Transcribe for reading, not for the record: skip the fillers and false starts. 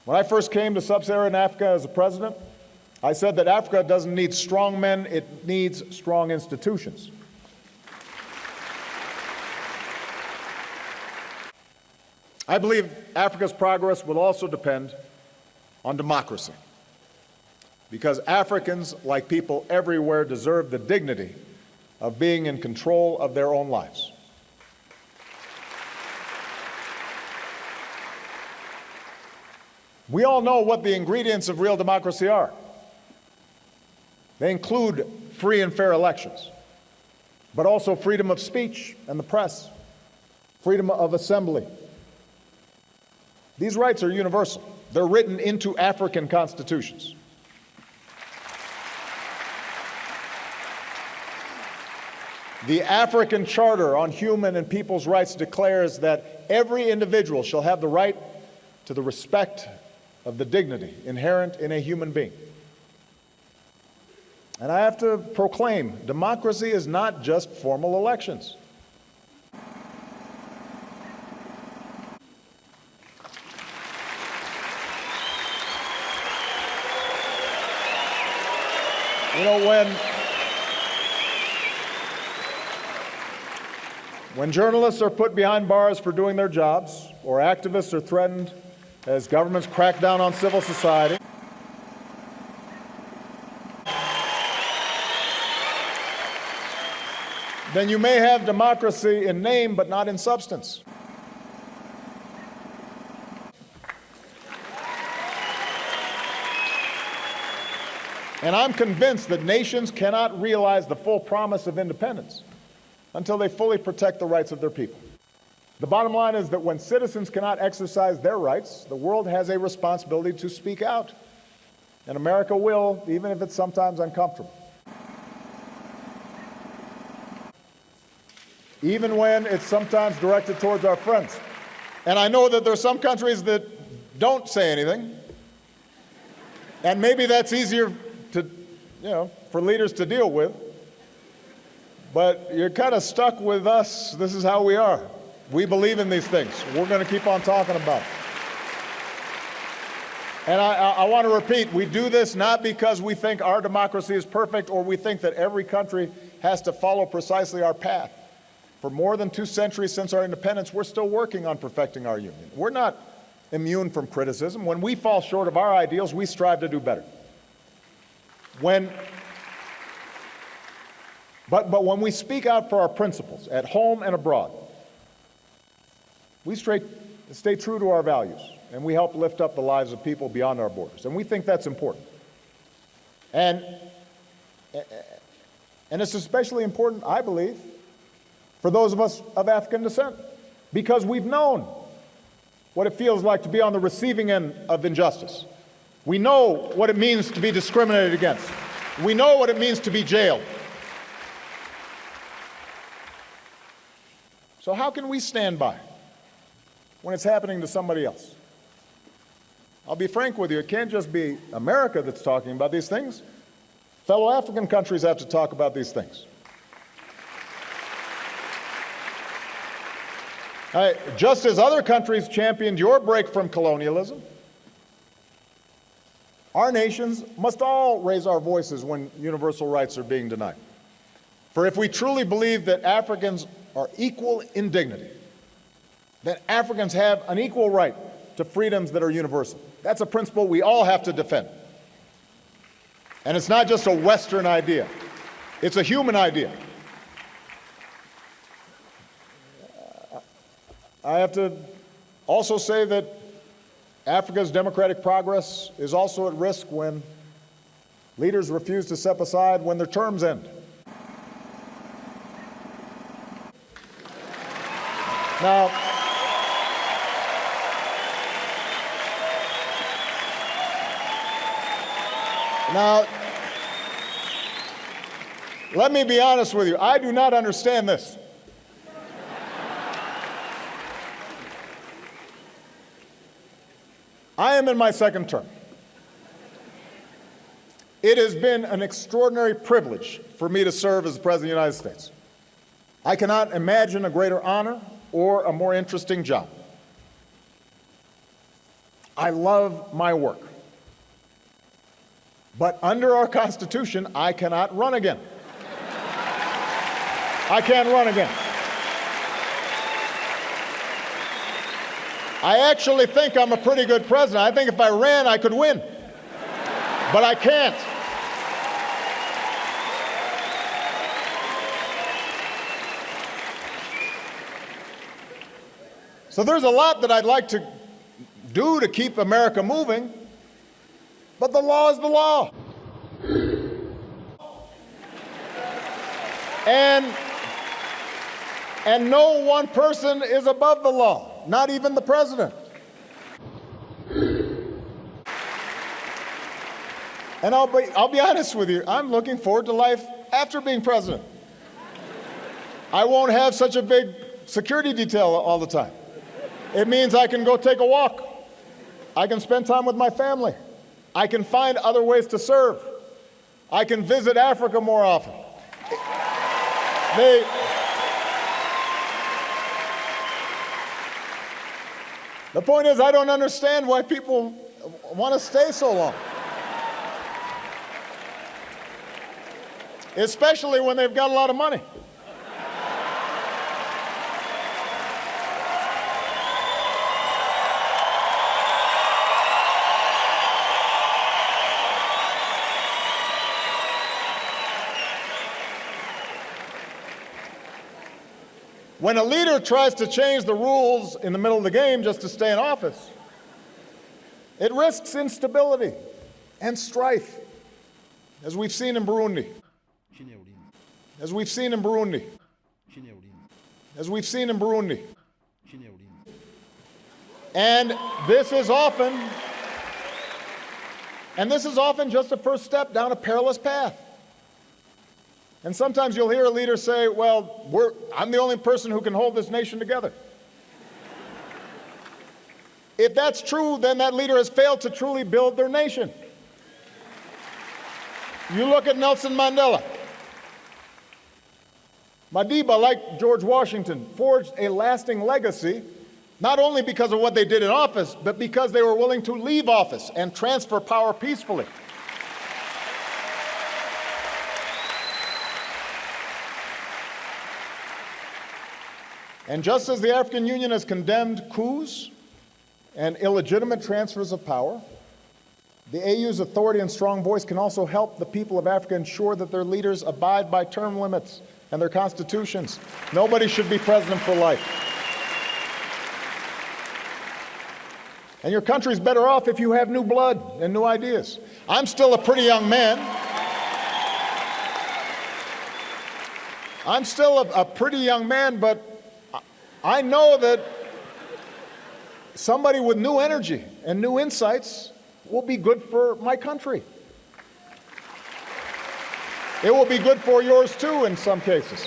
When I first came to sub-Saharan Africa as a president, I said that Africa doesn't need strong men, it needs strong institutions. I believe Africa's progress will also depend on democracy, because Africans, like people everywhere, deserve the dignity of being in control of their own lives. We all know what the ingredients of real democracy are. They include free and fair elections, but also freedom of speech and the press, freedom of assembly. These rights are universal. They're written into African constitutions. The African Charter on Human and People's Rights declares that every individual shall have the right to the respect of the dignity inherent in a human being. And I have to proclaim, democracy is not just formal elections. You know, when journalists are put behind bars for doing their jobs, or activists are threatened as governments crack down on civil society, then you may have democracy in name but not in substance. And I'm convinced that nations cannot realize the full promise of independence until they fully protect the rights of their people. The bottom line is that when citizens cannot exercise their rights, the world has a responsibility to speak out. And America will, even if it's sometimes uncomfortable. Even when it's sometimes directed towards our friends. And I know that there are some countries that don't say anything. And maybe that's easier to, for leaders to deal with. But you're kind of stuck with us. This is how we are. We believe in these things. We're going to keep on talking about it. And I want to repeat, we do this not because we think our democracy is perfect or we think that every country has to follow precisely our path. For more than 2 centuries since our independence, we're still working on perfecting our union. We're not immune from criticism. When we fall short of our ideals, we strive to do better. But when we speak out for our principles, at home and abroad, we stay true to our values, and we help lift up the lives of people beyond our borders. And we think that's important. And it's especially important, I believe, for those of us of African descent, because we've known what it feels like to be on the receiving end of injustice. We know what it means to be discriminated against. We know what it means to be jailed. So how can we stand by when it's happening to somebody else? I'll be frank with you, it can't just be America that's talking about these things. Fellow African countries have to talk about these things. Just as other countries championed your break from colonialism, our nations must all raise our voices when universal rights are being denied. For if we truly believe that Africans are equal in dignity, that Africans have an equal right to freedoms that are universal, that's a principle we all have to defend. And it's not just a Western idea, it's a human idea. I have to also say that Africa's democratic progress is also at risk when leaders refuse to step aside when their terms end. Now, let me be honest with you. I do not understand this. I am in my second term. It has been an extraordinary privilege for me to serve as the President of the United States. I cannot imagine a greater honor or a more interesting job. I love my work. But under our Constitution, I cannot run again. I can't run again. I actually think I'm a pretty good president. I think if I ran, I could win. But I can't. So there's a lot that I'd like to do to keep America moving, but the law is the law. And no one person is above the law, not even the president. And I'll be honest with you, I'm looking forward to life after being president. I won't have such a big security detail all the time. It means I can go take a walk. I can spend time with my family. I can find other ways to serve. I can visit Africa more often. The point is, I don't understand why people want to stay so long. Especially when they've got a lot of money. When a leader tries to change the rules in the middle of the game just to stay in office, it risks instability and strife, as we've seen in Burundi. As we've seen in Burundi. As we've seen in Burundi. And this is often just a first step down a perilous path. And sometimes you'll hear a leader say, well, I'm the only person who can hold this nation together. If that's true, then that leader has failed to truly build their nation. You look at Nelson Mandela. Madiba, like George Washington, forged a lasting legacy, not only because of what they did in office, but because they were willing to leave office and transfer power peacefully. And just as the African Union has condemned coups and illegitimate transfers of power, the AU's authority and strong voice can also help the people of Africa ensure that their leaders abide by term limits and their constitutions. Nobody should be president for life. And your country's better off if you have new blood and new ideas. I'm still a pretty young man. But I know that somebody with new energy and new insights will be good for my country. It will be good for yours too in some cases.